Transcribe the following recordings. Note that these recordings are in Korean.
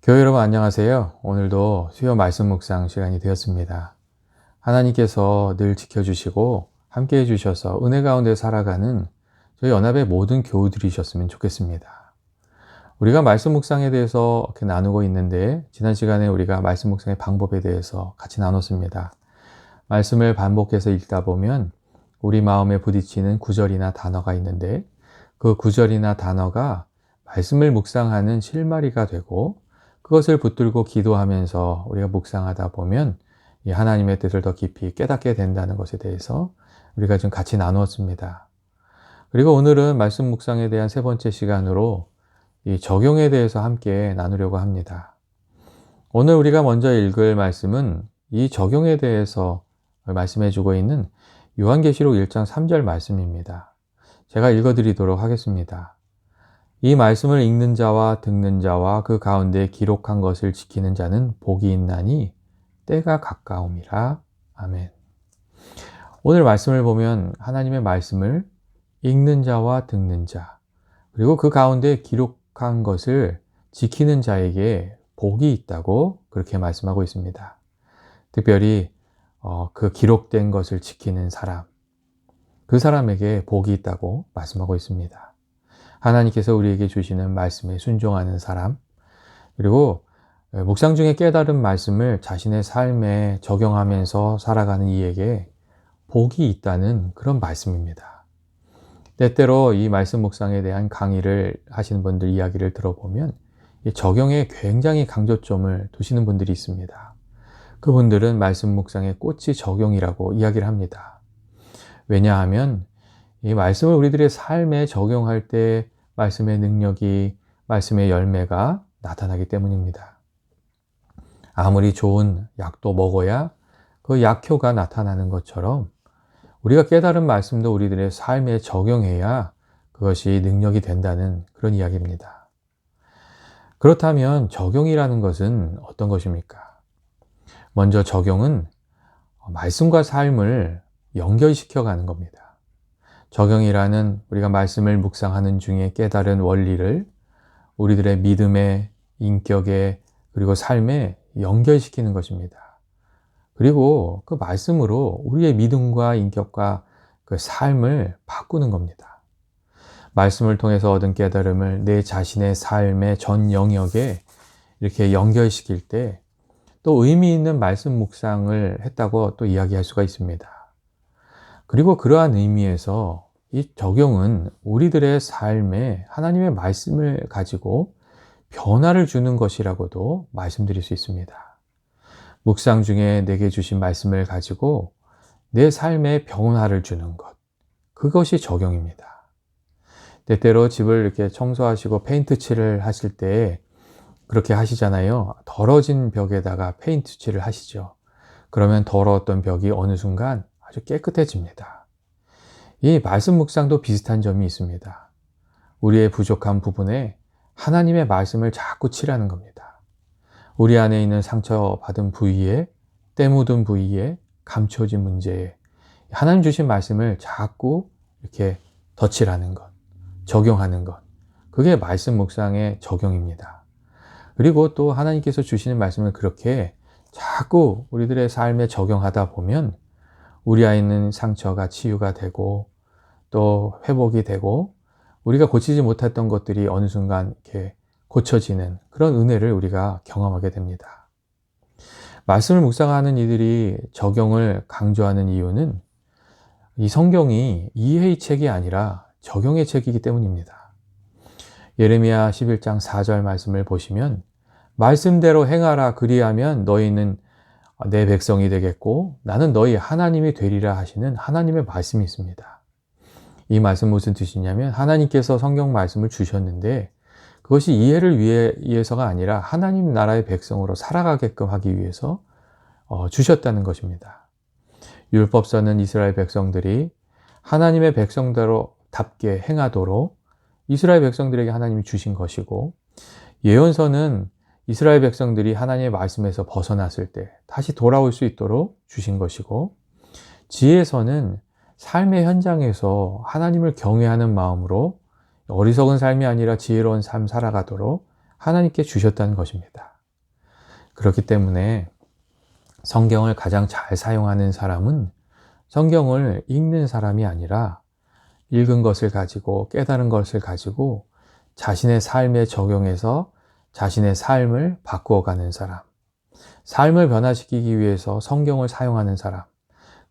교회 여러분 안녕하세요. 오늘도 수요 말씀 묵상 시간이 되었습니다. 하나님께서 늘 지켜주시고 함께해 주셔서 은혜 가운데 살아가는 저희 연합의 모든 교우들이셨으면 좋겠습니다. 우리가 말씀 묵상에 대해서 이렇게 나누고 있는데 지난 시간에 우리가 말씀 묵상의 방법에 대해서 같이 나눴습니다. 말씀을 반복해서 읽다 보면 우리 마음에 부딪히는 구절이나 단어가 있는데 그 구절이나 단어가 말씀을 묵상하는 실마리가 되고 그것을 붙들고 기도하면서 우리가 묵상하다 보면 이 하나님의 뜻을 더 깊이 깨닫게 된다는 것에 대해서 우리가 좀 같이 나누었습니다. 그리고 오늘은 말씀 묵상에 대한 세 번째 시간으로 이 적용에 대해서 함께 나누려고 합니다. 오늘 우리가 먼저 읽을 말씀은 이 적용에 대해서 말씀해 주고 있는 요한계시록 1장 3절 말씀입니다. 제가 읽어드리도록 하겠습니다. 이 말씀을 읽는 자와 듣는 자와 그 가운데 기록한 것을 지키는 자는 복이 있나니 때가 가까움이라. 아멘. 오늘 말씀을 보면 하나님의 말씀을 읽는 자와 듣는 자, 그리고 그 가운데 기록한 것을 지키는 자에게 복이 있다고 그렇게 말씀하고 있습니다. 특별히 그 기록된 것을 지키는 사람, 그 사람에게 복이 있다고 말씀하고 있습니다. 하나님께서 우리에게 주시는 말씀에 순종하는 사람, 그리고 묵상 중에 깨달은 말씀을 자신의 삶에 적용하면서 살아가는 이에게 복이 있다는 그런 말씀입니다. 때때로 이 말씀 묵상에 대한 강의를 하시는 분들 이야기를 들어보면 이 적용에 굉장히 강조점을 두시는 분들이 있습니다. 그분들은 말씀 묵상의 꽃이 적용이라고 이야기를 합니다. 왜냐하면 이 말씀을 우리들의 삶에 적용할 때 말씀의 능력이, 말씀의 열매가 나타나기 때문입니다. 아무리 좋은 약도 먹어야 그 약효가 나타나는 것처럼 우리가 깨달은 말씀도 우리들의 삶에 적용해야 그것이 능력이 된다는 그런 이야기입니다. 그렇다면 적용이라는 것은 어떤 것입니까? 먼저 적용은 말씀과 삶을 연결시켜 가는 겁니다. 적용이라는 우리가 말씀을 묵상하는 중에 깨달은 원리를 우리들의 믿음에, 인격에, 그리고 삶에 연결시키는 것입니다. 그리고 그 말씀으로 우리의 믿음과 인격과 그 삶을 바꾸는 겁니다. 말씀을 통해서 얻은 깨달음을 내 자신의 삶의 전 영역에 이렇게 연결시킬 때 또 의미 있는 말씀 묵상을 했다고 또 이야기할 수가 있습니다. 그리고 그러한 의미에서 이 적용은 우리들의 삶에 하나님의 말씀을 가지고 변화를 주는 것이라고도 말씀드릴 수 있습니다. 묵상 중에 내게 주신 말씀을 가지고 내 삶에 변화를 주는 것, 그것이 적용입니다. 때때로 집을 이렇게 청소하시고 페인트 칠을 하실 때 그렇게 하시잖아요. 더러진 벽에다가 페인트 칠을 하시죠. 그러면 더러웠던 벽이 어느 순간 아주 깨끗해집니다. 이 말씀 묵상도 비슷한 점이 있습니다. 우리의 부족한 부분에 하나님의 말씀을 자꾸 칠하는 겁니다. 우리 안에 있는 상처받은 부위에, 때 묻은 부위에, 감춰진 문제에 하나님 주신 말씀을 자꾸 이렇게 덧칠하는 것, 적용하는 것, 그게 말씀 묵상의 적용입니다. 그리고 또 하나님께서 주시는 말씀을 그렇게 자꾸 우리들의 삶에 적용하다 보면 우리 안에 있는 상처가 치유가 되고 또 회복이 되고 우리가 고치지 못했던 것들이 어느 순간 이렇게 고쳐지는 그런 은혜를 우리가 경험하게 됩니다. 말씀을 묵상하는 이들이 적용을 강조하는 이유는 이 성경이 이해의 책이 아니라 적용의 책이기 때문입니다. 예레미야 11장 4절 말씀을 보시면 말씀대로 행하라 그리하면 너희는 내 백성이 되겠고 나는 너희 하나님이 되리라 하시는 하나님의 말씀이 있습니다. 이 말씀 무슨 뜻이냐면 하나님께서 성경 말씀을 주셨는데 그것이 이해를 위해서가 아니라 하나님 나라의 백성으로 살아가게끔 하기 위해서 주셨다는 것입니다. 율법서는 이스라엘 백성들이 하나님의 백성대로답게 행하도록 이스라엘 백성들에게 하나님이 주신 것이고 예언서는 이스라엘 백성들이 하나님의 말씀에서 벗어났을 때 다시 돌아올 수 있도록 주신 것이고 지혜서는 삶의 현장에서 하나님을 경외하는 마음으로 어리석은 삶이 아니라 지혜로운 삶 살아가도록 하나님께 주셨다는 것입니다. 그렇기 때문에 성경을 가장 잘 사용하는 사람은 성경을 읽는 사람이 아니라 읽은 것을 가지고 깨달은 것을 가지고 자신의 삶에 적용해서 자신의 삶을 바꾸어가는 사람, 삶을 변화시키기 위해서 성경을 사용하는 사람,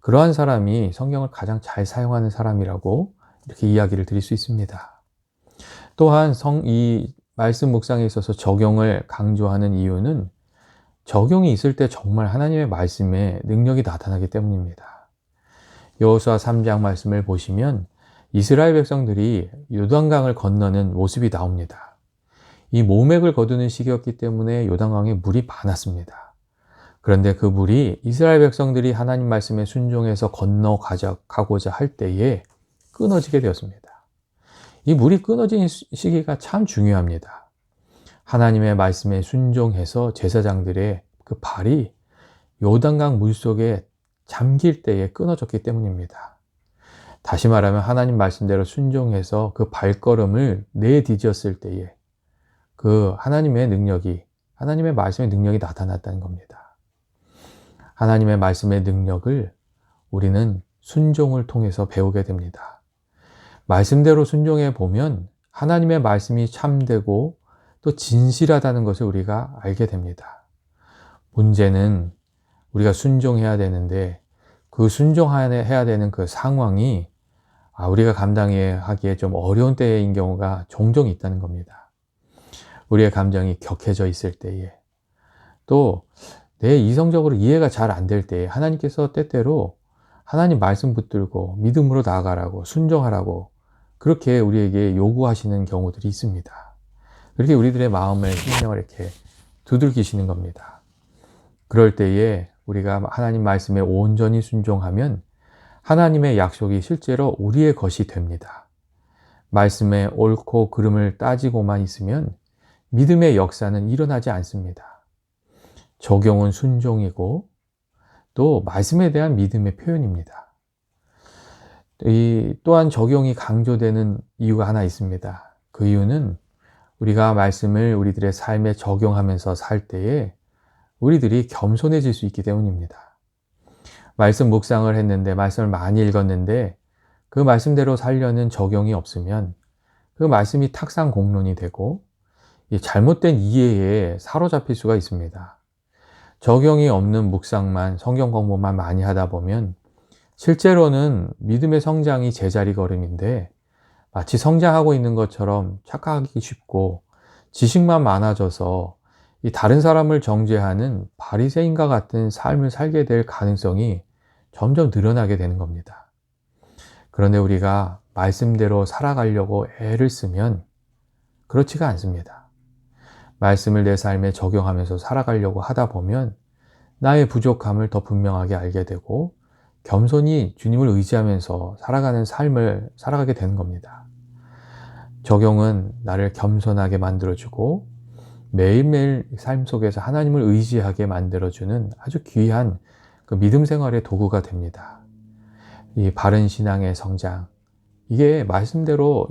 그러한 사람이 성경을 가장 잘 사용하는 사람이라고 이렇게 이야기를 드릴 수 있습니다. 또한 이 말씀 묵상에 있어서 적용을 강조하는 이유는 적용이 있을 때 정말 하나님의 말씀에 능력이 나타나기 때문입니다. 여호수아 3장 말씀을 보시면 이스라엘 백성들이 요단강을 건너는 모습이 나옵니다. 이 모맥을 거두는 시기였기 때문에 요단강에 물이 많았습니다. 그런데 그 물이 이스라엘 백성들이 하나님 말씀에 순종해서 건너가고자 할 때에 끊어지게 되었습니다. 이 물이 끊어진 시기가 참 중요합니다. 하나님의 말씀에 순종해서 제사장들의 그 발이 요단강 물속에 잠길 때에 끊어졌기 때문입니다. 다시 말하면 하나님 말씀대로 순종해서 그 발걸음을 내디뎠을 때에 그 하나님의 말씀의 능력이 나타났다는 겁니다. 하나님의 말씀의 능력을 우리는 순종을 통해서 배우게 됩니다. 말씀대로 순종해 보면 하나님의 말씀이 참되고 또 진실하다는 것을 우리가 알게 됩니다. 문제는 우리가 순종해야 되는데 그 순종해야 되는 그 상황이 우리가 감당하기에 좀 어려운 때인 경우가 종종 있다는 겁니다. 우리의 감정이 격해져 있을 때에 또 내 이성적으로 이해가 잘 안 될 때에 하나님께서 때때로 하나님 말씀 붙들고 믿음으로 나아가라고 순종하라고 그렇게 우리에게 요구하시는 경우들이 있습니다. 그렇게 우리들의 마음을 심령을 이렇게 두들기시는 겁니다. 그럴 때에 우리가 하나님 말씀에 온전히 순종하면 하나님의 약속이 실제로 우리의 것이 됩니다. 말씀에 옳고 그름을 따지고만 있으면 믿음의 역사는 일어나지 않습니다. 적용은 순종이고 또 말씀에 대한 믿음의 표현입니다. 또한 적용이 강조되는 이유가 하나 있습니다. 그 이유는 우리가 말씀을 우리들의 삶에 적용하면서 살 때에 우리들이 겸손해질 수 있기 때문입니다. 말씀 묵상을 했는데 말씀을 많이 읽었는데 그 말씀대로 살려는 적용이 없으면 그 말씀이 탁상공론이 되고 잘못된 이해에 사로잡힐 수가 있습니다. 적용이 없는 묵상만 성경 공부만 많이 하다 보면 실제로는 믿음의 성장이 제자리 걸음인데 마치 성장하고 있는 것처럼 착각하기 쉽고 지식만 많아져서 이 다른 사람을 정죄하는 바리새인과 같은 삶을 살게 될 가능성이 점점 늘어나게 되는 겁니다. 그런데 우리가 말씀대로 살아가려고 애를 쓰면 그렇지가 않습니다. 말씀을 내 삶에 적용하면서 살아가려고 하다 보면 나의 부족함을 더 분명하게 알게 되고 겸손히 주님을 의지하면서 살아가는 삶을 살아가게 되는 겁니다. 적용은 나를 겸손하게 만들어주고 매일매일 삶 속에서 하나님을 의지하게 만들어주는 아주 귀한 그 믿음 생활의 도구가 됩니다. 이 바른 신앙의 성장, 이게 말씀대로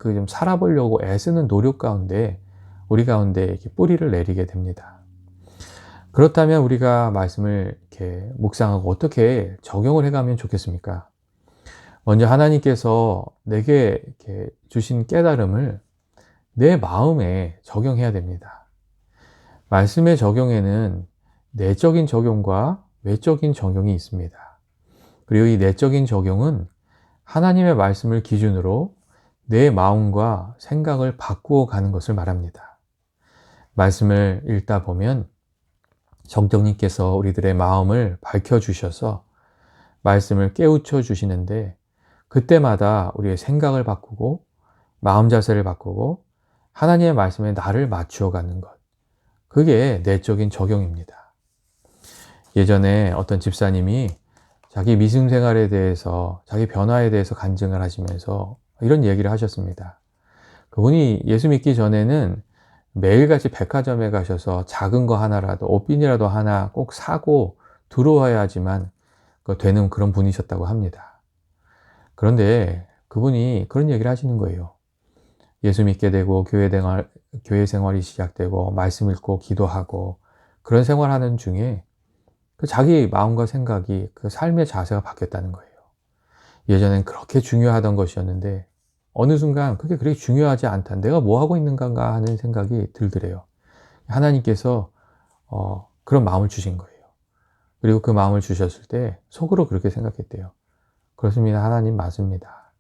좀 살아보려고 애쓰는 노력 가운데 우리 가운데 이렇게 뿌리를 내리게 됩니다. 그렇다면 우리가 말씀을 이렇게 묵상하고 어떻게 적용을 해가면 좋겠습니까? 먼저 하나님께서 내게 이렇게 주신 깨달음을 내 마음에 적용해야 됩니다. 말씀의 적용에는 내적인 적용과 외적인 적용이 있습니다. 그리고 이 내적인 적용은 하나님의 말씀을 기준으로 내 마음과 생각을 바꾸어 가는 것을 말합니다. 말씀을 읽다 보면 성령님께서 우리들의 마음을 밝혀주셔서 말씀을 깨우쳐 주시는데 그때마다 우리의 생각을 바꾸고 마음 자세를 바꾸고 하나님의 말씀에 나를 맞추어 가는 것, 그게 내적인 적용입니다. 예전에 어떤 집사님이 자기 믿음 생활에 대해서, 자기 변화에 대해서 간증을 하시면서 이런 얘기를 하셨습니다. 그분이 예수 믿기 전에는 매일같이 백화점에 가셔서 작은 거 하나라도, 옷비니라도 하나 꼭 사고 들어와야 하지만 되는 그런 분이셨다고 합니다. 그런데 그분이 그런 얘기를 하시는 거예요. 예수 믿게 되고 교회 생활이 시작되고 말씀 읽고 기도하고 그런 생활하는 중에 그 자기 마음과 생각이 그 삶의 자세가 바뀌었다는 거예요. 예전엔 그렇게 중요하던 것이었는데 어느 순간 그게 그렇게 중요하지 않다. 내가 뭐 하고 있는가 하는 생각이 들더래요. 하나님께서 그런 마음을 주신 거예요. 그리고 그 마음을 주셨을 때 속으로 그렇게 생각했대요. 그렇습니다. 하나님 맞습니다.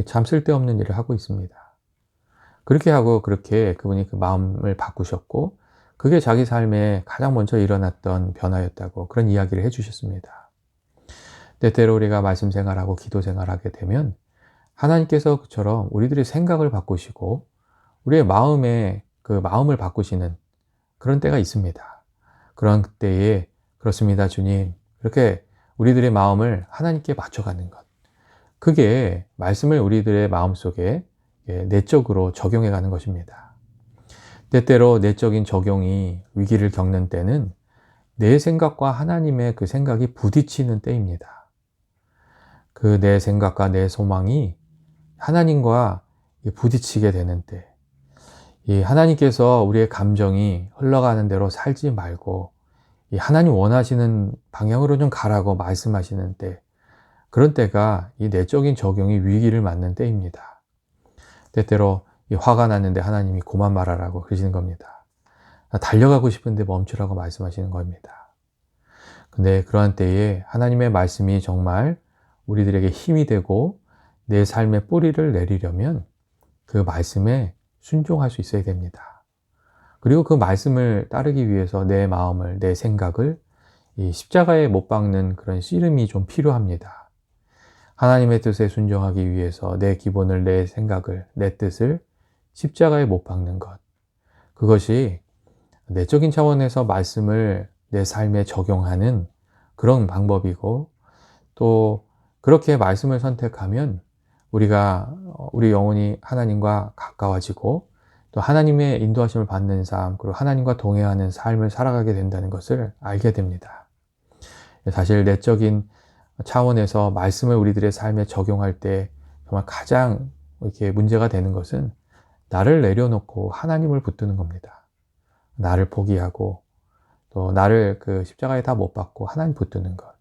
참 쓸데없는 일을 하고 있습니다. 그렇게 하고 그렇게 그분이 그 마음을 바꾸셨고 그게 자기 삶에 가장 먼저 일어났던 변화였다고 그런 이야기를 해 주셨습니다. 때때로 우리가 말씀 생활하고 기도 생활하게 되면 하나님께서 그처럼 우리들의 생각을 바꾸시고 우리의 마음에 그 마음을 바꾸시는 그런 때가 있습니다. 그런 때에 그렇습니다, 주님. 이렇게 우리들의 마음을 하나님께 맞춰가는 것. 그게 말씀을 우리들의 마음속에 내적으로 적용해 가는 것입니다. 때때로 내적인 적용이 위기를 겪는 때는 내 생각과 하나님의 그 생각이 부딪히는 때입니다. 그 내 생각과 내 소망이 하나님과 부딪히게 되는 때, 이 하나님께서 우리의 감정이 흘러가는 대로 살지 말고 이 하나님 원하시는 방향으로 좀 가라고 말씀하시는 때, 그런 때가 이 내적인 적용이 위기를 맞는 때입니다. 때때로 이 화가 났는데 하나님이 그만 말하라고 그러시는 겁니다. 달려가고 싶은데 멈추라고 말씀하시는 겁니다. 근데 그러한 때에 하나님의 말씀이 정말 우리들에게 힘이 되고 내 삶의 뿌리를 내리려면 그 말씀에 순종할 수 있어야 됩니다. 그리고 그 말씀을 따르기 위해서 내 마음을, 내 생각을 이 십자가에 못 박는 그런 씨름이 좀 필요합니다. 하나님의 뜻에 순종하기 위해서 내 기본을, 내 생각을, 내 뜻을 십자가에 못 박는 것. 그것이 내적인 차원에서 말씀을 내 삶에 적용하는 그런 방법이고, 또 그렇게 말씀을 선택하면 우리 영혼이 하나님과 가까워지고 또 하나님의 인도하심을 받는 삶, 그리고 하나님과 동행하는 삶을 살아가게 된다는 것을 알게 됩니다. 사실 내적인 차원에서 말씀을 우리들의 삶에 적용할 때 정말 가장 이렇게 문제가 되는 것은 나를 내려놓고 하나님을 붙드는 겁니다. 나를 포기하고 또 나를 그 십자가에 다 못 박고 하나님 붙드는 것.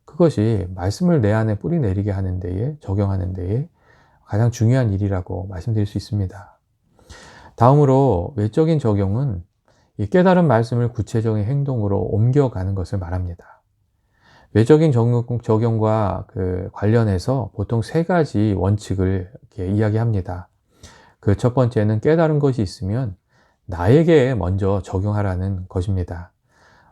그것이 말씀을 내 안에 뿌리 내리게 하는 데에, 적용하는 데에 가장 중요한 일이라고 말씀드릴 수 있습니다. 다음으로 외적인 적용은 이 깨달은 말씀을 구체적인 행동으로 옮겨가는 것을 말합니다. 외적인 적용과 그 관련해서 보통 세 가지 원칙을 이렇게 이야기합니다. 그 첫 번째는 깨달은 것이 있으면 나에게 먼저 적용하라는 것입니다.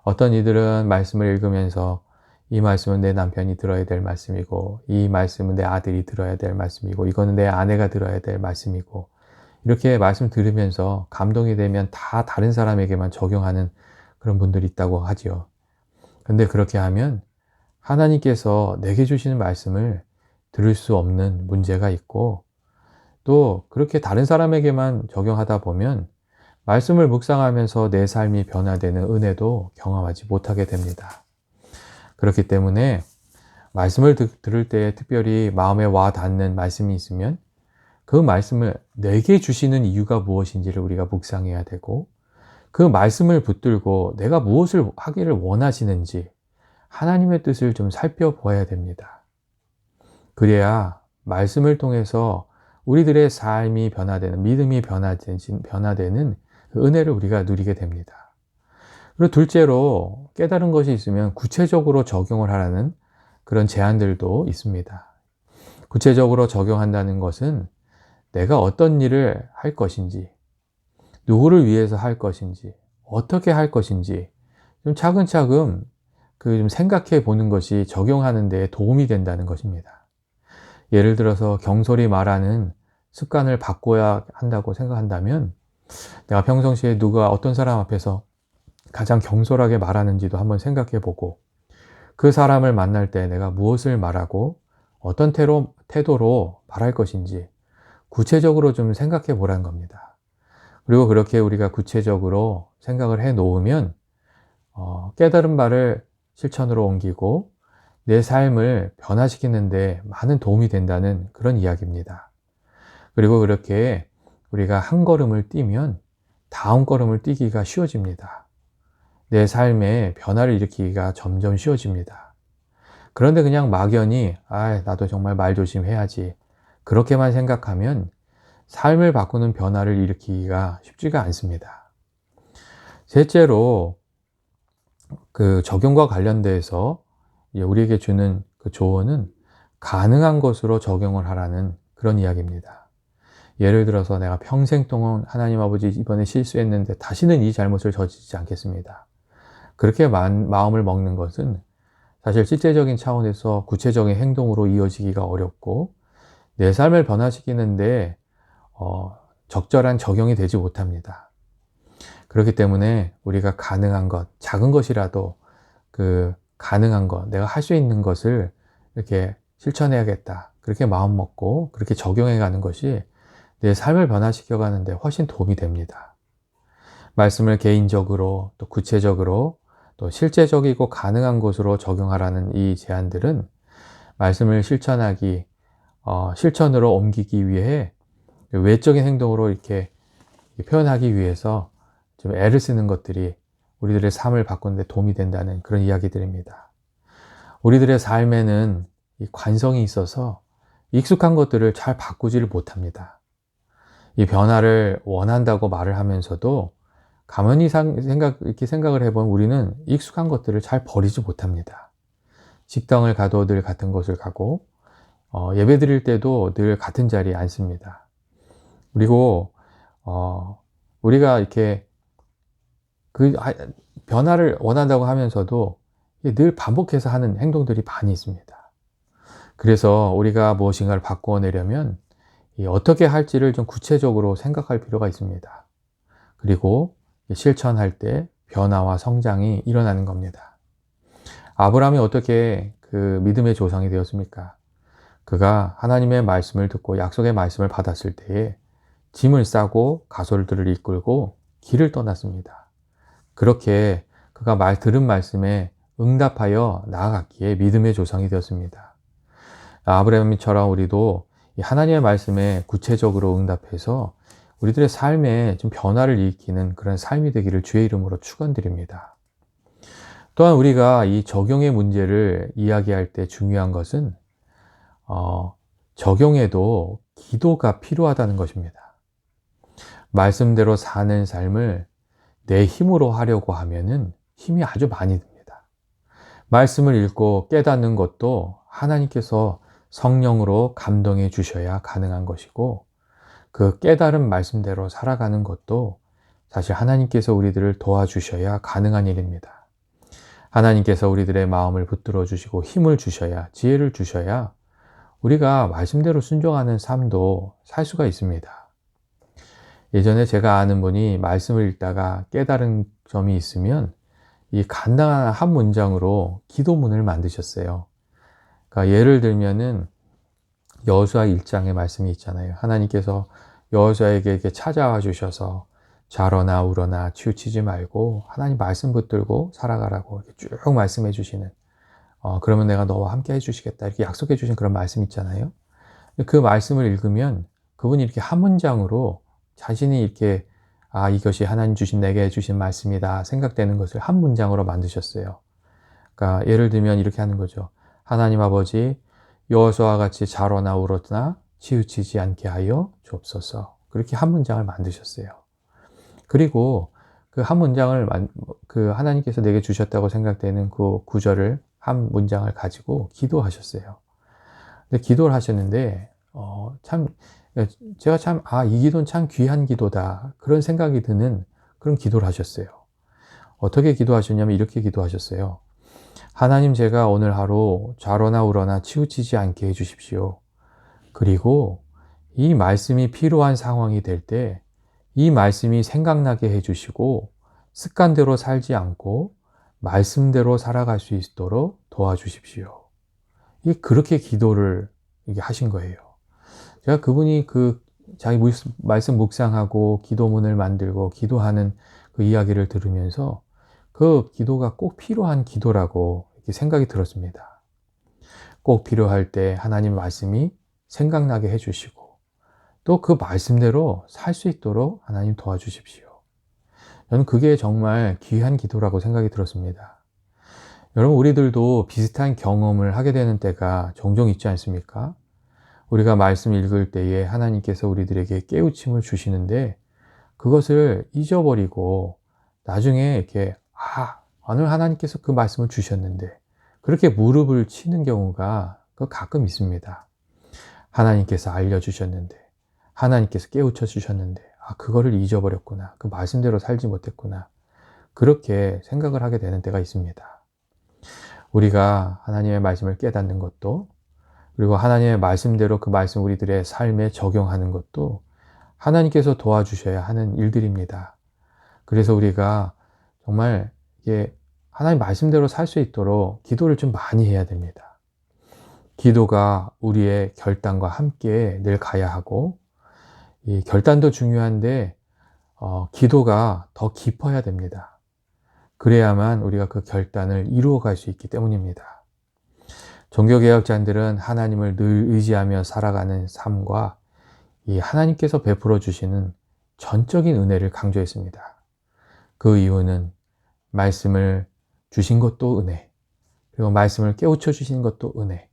어떤 이들은 말씀을 읽으면서 이 말씀은 내 남편이 들어야 될 말씀이고, 이 말씀은 내 아들이 들어야 될 말씀이고, 이거는 내 아내가 들어야 될 말씀이고, 이렇게 말씀 들으면서 감동이 되면 다 다른 사람에게만 적용하는 그런 분들이 있다고 하지요. 근데 그렇게 하면 하나님께서 내게 주시는 말씀을 들을 수 없는 문제가 있고, 또 그렇게 다른 사람에게만 적용하다 보면 말씀을 묵상하면서 내 삶이 변화되는 은혜도 경험하지 못하게 됩니다. 그렇기 때문에 말씀을 들을 때 특별히 마음에 와 닿는 말씀이 있으면 그 말씀을 내게 주시는 이유가 무엇인지를 우리가 묵상해야 되고, 그 말씀을 붙들고 내가 무엇을 하기를 원하시는지 하나님의 뜻을 좀 살펴보아야 됩니다. 그래야 말씀을 통해서 우리들의 삶이 변화되는, 믿음이 변화되는 그 은혜를 우리가 누리게 됩니다. 그리고 둘째로 깨달은 것이 있으면 구체적으로 적용을 하라는 그런 제안들도 있습니다. 구체적으로 적용한다는 것은 내가 어떤 일을 할 것인지, 누구를 위해서 할 것인지, 어떻게 할 것인지 좀 차근차근 좀 생각해 보는 것이 적용하는 데 도움이 된다는 것입니다. 예를 들어서 경솔히 말하는 습관을 바꿔야 한다고 생각한다면 내가 평상시에 누가 어떤 사람 앞에서 가장 경솔하게 말하는지도 한번 생각해 보고, 그 사람을 만날 때 내가 무엇을 말하고 어떤 태도로 말할 것인지 구체적으로 좀 생각해 보라는 겁니다. 그리고 그렇게 우리가 구체적으로 생각을 해 놓으면 깨달은 바를 실천으로 옮기고 내 삶을 변화시키는데 많은 도움이 된다는 그런 이야기입니다. 그리고 그렇게 우리가 한 걸음을 뛰면 다음 걸음을 뛰기가 쉬워집니다. 내 삶에 변화를 일으키기가 점점 쉬워집니다. 그런데 그냥 막연히 나도 정말 말 조심해야지, 그렇게만 생각하면 삶을 바꾸는 변화를 일으키기가 쉽지가 않습니다. 셋째로, 그 적용과 관련돼서 우리에게 주는 그 조언은 가능한 것으로 적용을 하라는 그런 이야기입니다. 예를 들어서 내가 평생 동안 하나님 아버지 이번에 실수했는데 다시는 이 잘못을 저지르지 않겠습니다. 그렇게 마음을 먹는 것은 사실 실제적인 차원에서 구체적인 행동으로 이어지기가 어렵고 내 삶을 변화시키는데 적절한 적용이 되지 못합니다. 그렇기 때문에 우리가 가능한 것, 작은 것이라도 그 가능한 것, 내가 할 수 있는 것을 이렇게 실천해야겠다, 그렇게 마음 먹고 그렇게 적용해 가는 것이 내 삶을 변화시켜 가는데 훨씬 도움이 됩니다. 말씀을 개인적으로 또 구체적으로 또 실제적이고 가능한 것으로 적용하라는 이 제안들은 말씀을 실천으로 옮기기 위해 외적인 행동으로 이렇게 표현하기 위해서 좀 애를 쓰는 것들이 우리들의 삶을 바꾸는 데 도움이 된다는 그런 이야기들입니다. 우리들의 삶에는 이 관성이 있어서 익숙한 것들을 잘 바꾸지를 못합니다. 이 변화를 원한다고 말을 하면서도 가만히 이렇게 생각을 해보면 우리는 익숙한 것들을 잘 버리지 못합니다. 식당을 가도 늘 같은 곳을 가고, 예배 드릴 때도 늘 같은 자리에 앉습니다. 그리고, 우리가 이렇게 변화를 원한다고 하면서도 늘 반복해서 하는 행동들이 많이 있습니다. 그래서 우리가 무엇인가를 바꾸어내려면 어떻게 할지를 좀 구체적으로 생각할 필요가 있습니다. 그리고 실천할 때 변화와 성장이 일어나는 겁니다. 아브라함이 어떻게 그 믿음의 조상이 되었습니까? 그가 하나님의 말씀을 듣고 약속의 말씀을 받았을 때에 짐을 싸고 가솔들을 이끌고 길을 떠났습니다. 그렇게 그가 들은 말씀에 응답하여 나아갔기에 믿음의 조상이 되었습니다. 아브라함처럼 우리도 하나님의 말씀에 구체적으로 응답해서 우리들의 삶에 좀 변화를 일으키는 그런 삶이 되기를 주의 이름으로 축원드립니다. 또한 우리가 이 적용의 문제를 이야기할 때 중요한 것은 적용에도 기도가 필요하다는 것입니다. 말씀대로 사는 삶을 내 힘으로 하려고 하면은 힘이 아주 많이 듭니다. 말씀을 읽고 깨닫는 것도 하나님께서 성령으로 감동해 주셔야 가능한 것이고, 그 깨달은 말씀대로 살아가는 것도 사실 하나님께서 우리들을 도와주셔야 가능한 일입니다. 하나님께서 우리들의 마음을 붙들어 주시고 힘을 주셔야, 지혜를 주셔야 우리가 말씀대로 순종하는 삶도 살 수가 있습니다. 예전에 제가 아는 분이 말씀을 읽다가 깨달은 점이 있으면 이 간단한 한 문장으로 기도문을 만드셨어요. 그러니까 예를 들면은 여호수아 1장의 말씀이 있잖아요. 하나님께서 여호수아에게 이렇게 찾아와 주셔서 자러나 우러나 치우치지 말고 하나님 말씀 붙들고 살아가라고 이렇게 쭉 말씀해 주시는, 그러면 내가 너와 함께 해 주시겠다, 이렇게 약속해 주신 그런 말씀 있잖아요. 그 말씀을 읽으면 그분이 이렇게 한 문장으로 자신이 이렇게 이것이 하나님 주신 내게 주신 말씀이다 생각되는 것을 한 문장으로 만드셨어요. 그러니까 예를 들면 이렇게 하는 거죠. 하나님 아버지, 여호수아와 같이 자러나 우러나 치우치지 않게 하여 주옵소서. 그렇게 한 문장을 만드셨어요. 그리고 그 한 문장을 그 하나님께서 내게 주셨다고 생각되는 그 구절을 한 문장을 가지고 기도하셨어요. 근데 기도를 하셨는데 참 제가 참 이 기도는 참 귀한 기도다, 그런 생각이 드는 그런 기도를 하셨어요. 어떻게 기도하셨냐면 이렇게 기도하셨어요. 하나님, 제가 오늘 하루 좌로나 우러나 치우치지 않게 해주십시오. 그리고 이 말씀이 필요한 상황이 될 때 이 말씀이 생각나게 해주시고 습관대로 살지 않고 말씀대로 살아갈 수 있도록 도와주십시오. 그렇게 기도를 이게 하신 거예요. 제가 그분이 자기 말씀 묵상하고 기도문을 만들고 기도하는 그 이야기를 들으면서 그 기도가 꼭 필요한 기도라고 이렇게 생각이 들었습니다. 꼭 필요할 때 하나님 말씀이 생각나게 해주시고 또 그 말씀대로 살 수 있도록 하나님 도와주십시오. 저는 그게 정말 귀한 기도라고 생각이 들었습니다. 여러분, 우리들도 비슷한 경험을 하게 되는 때가 종종 있지 않습니까? 우리가 말씀 읽을 때에 하나님께서 우리들에게 깨우침을 주시는데 그것을 잊어버리고 나중에 이렇게 오늘 하나님께서 그 말씀을 주셨는데 그렇게 무릎을 치는 경우가 가끔 있습니다. 하나님께서 알려주셨는데 하나님께서 깨우쳐 주셨는데 그거를 잊어버렸구나. 그 말씀대로 살지 못했구나. 그렇게 생각을 하게 되는 때가 있습니다. 우리가 하나님의 말씀을 깨닫는 것도 그리고 하나님의 말씀대로 그 말씀 우리들의 삶에 적용하는 것도 하나님께서 도와주셔야 하는 일들입니다. 그래서 우리가 정말 이게 하나님 말씀대로 살 수 있도록 기도를 좀 많이 해야 됩니다. 기도가 우리의 결단과 함께 늘 가야 하고 이 결단도 중요한데 기도가 더 깊어야 됩니다. 그래야만 우리가 그 결단을 이루어갈 수 있기 때문입니다. 종교개혁자들은 하나님을 늘 의지하며 살아가는 삶과 이 하나님께서 베풀어 주시는 전적인 은혜를 강조했습니다. 그 이유는 말씀을 주신 것도 은혜, 그리고 말씀을 깨우쳐 주신 것도 은혜,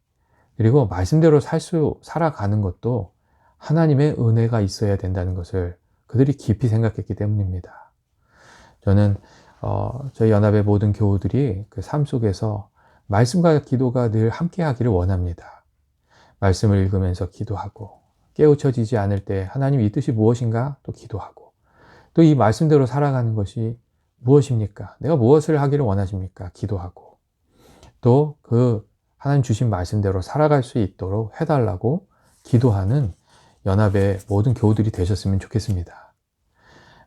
그리고 말씀대로 살아가는 것도 하나님의 은혜가 있어야 된다는 것을 그들이 깊이 생각했기 때문입니다. 저는 저희 연합의 모든 교우들이 그 삶 속에서 말씀과 기도가 늘 함께 하기를 원합니다. 말씀을 읽으면서 기도하고 깨우쳐지지 않을 때 하나님 이 뜻이 무엇인가 또 기도하고 또 이 말씀대로 살아가는 것이 무엇입니까? 내가 무엇을 하기를 원하십니까? 기도하고 또 그 하나님 주신 말씀대로 살아갈 수 있도록 해달라고 기도하는 연합의 모든 교우들이 되셨으면 좋겠습니다.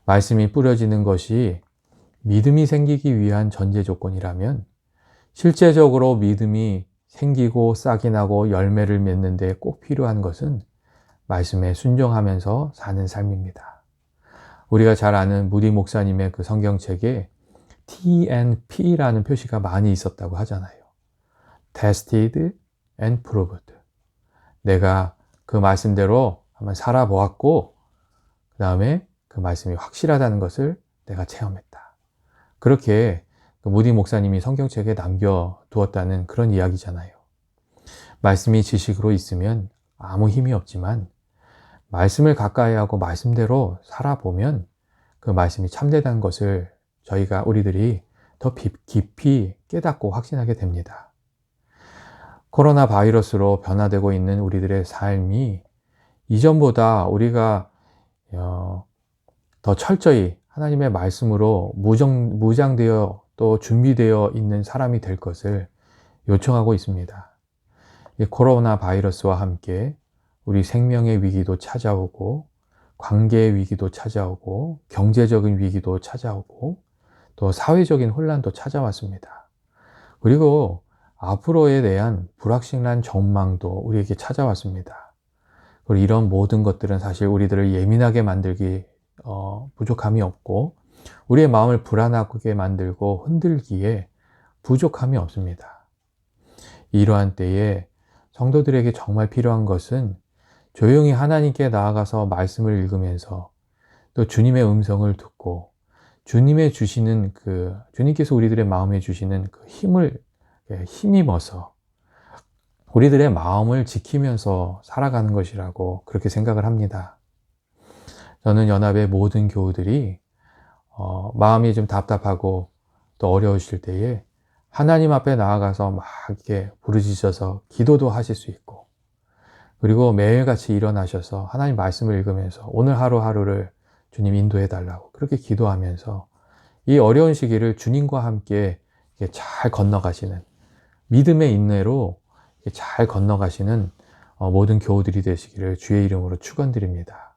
말씀이 뿌려지는 것이 믿음이 생기기 위한 전제 조건이라면 실제적으로 믿음이 생기고 싹이 나고 열매를 맺는 데 꼭 필요한 것은 말씀에 순종하면서 사는 삶입니다. 우리가 잘 아는 무디 목사님의 그 성경책에 T&P라는 표시가 많이 있었다고 하잖아요. Tested and Proved. 내가 그 말씀대로 한번 살아보았고 그 다음에 그 말씀이 확실하다는 것을 내가 체험했다. 그렇게 그 무디 목사님이 성경책에 남겨두었다는 그런 이야기잖아요. 말씀이 지식으로 있으면 아무 힘이 없지만 말씀을 가까이 하고 말씀대로 살아보면 그 말씀이 참되다는 것을 우리들이 더 깊이 깨닫고 확신하게 됩니다. 코로나 바이러스로 변화되고 있는 우리들의 삶이 이전보다 우리가 더 철저히 하나님의 말씀으로 무장되어 또 준비되어 있는 사람이 될 것을 요청하고 있습니다. 이 코로나 바이러스와 함께 우리 생명의 위기도 찾아오고 관계의 위기도 찾아오고 경제적인 위기도 찾아오고 또 사회적인 혼란도 찾아왔습니다. 그리고 앞으로에 대한 불확실한 전망도 우리에게 찾아왔습니다. 그리고 이런 모든 것들은 사실 우리들을 예민하게 만들기 부족함이 없고 우리의 마음을 불안하게 만들고 흔들기에 부족함이 없습니다. 이러한 때에 성도들에게 정말 필요한 것은 조용히 하나님께 나아가서 말씀을 읽으면서 또 주님의 음성을 듣고 주님께서 우리들의 마음에 주시는 그 힘을 힘입어서 우리들의 마음을 지키면서 살아가는 것이라고 그렇게 생각을 합니다. 저는 연합의 모든 교우들이 마음이 좀 답답하고 또 어려우실 때에 하나님 앞에 나아가서 막 이렇게 부르짖어서 기도도 하실 수 있고 그리고 매일같이 일어나셔서 하나님 말씀을 읽으면서 오늘 하루하루를 주님 인도해 달라고 그렇게 기도하면서 이 어려운 시기를 주님과 함께 잘 건너가시는 믿음의 인내로 잘 건너가시는 모든 교우들이 되시기를 주의 이름으로 축원드립니다.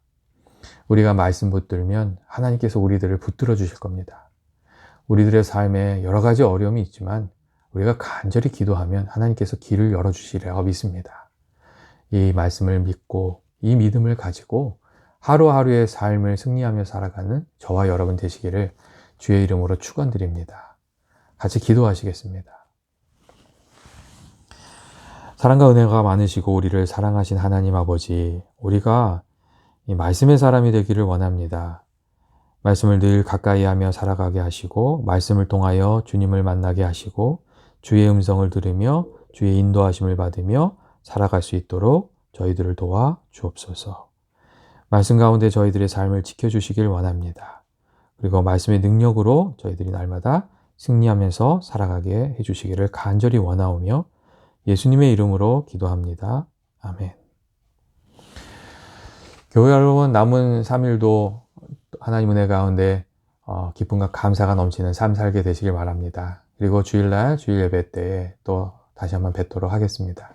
우리가 말씀 붙들면 하나님께서 우리들을 붙들어 주실 겁니다. 우리들의 삶에 여러 가지 어려움이 있지만 우리가 간절히 기도하면 하나님께서 길을 열어주시리라고 믿습니다. 이 말씀을 믿고 이 믿음을 가지고 하루하루의 삶을 승리하며 살아가는 저와 여러분 되시기를 주의 이름으로 축원드립니다. 같이 기도하시겠습니다. 사랑과 은혜가 많으시고 우리를 사랑하신 하나님 아버지, 우리가 이 말씀의 사람이 되기를 원합니다. 말씀을 늘 가까이 하며 살아가게 하시고 말씀을 통하여 주님을 만나게 하시고 주의 음성을 들으며 주의 인도하심을 받으며 살아갈 수 있도록 저희들을 도와 주옵소서. 말씀 가운데 저희들의 삶을 지켜주시길 원합니다. 그리고 말씀의 능력으로 저희들이 날마다 승리하면서 살아가게 해주시기를 간절히 원하오며 예수님의 이름으로 기도합니다. 아멘. 교회 여러분, 남은 3일도 하나님 은혜 가운데 기쁨과 감사가 넘치는 삶 살게 되시길 바랍니다. 그리고 주일날 주일 예배 때에 또 다시 한번 뵙도록 하겠습니다.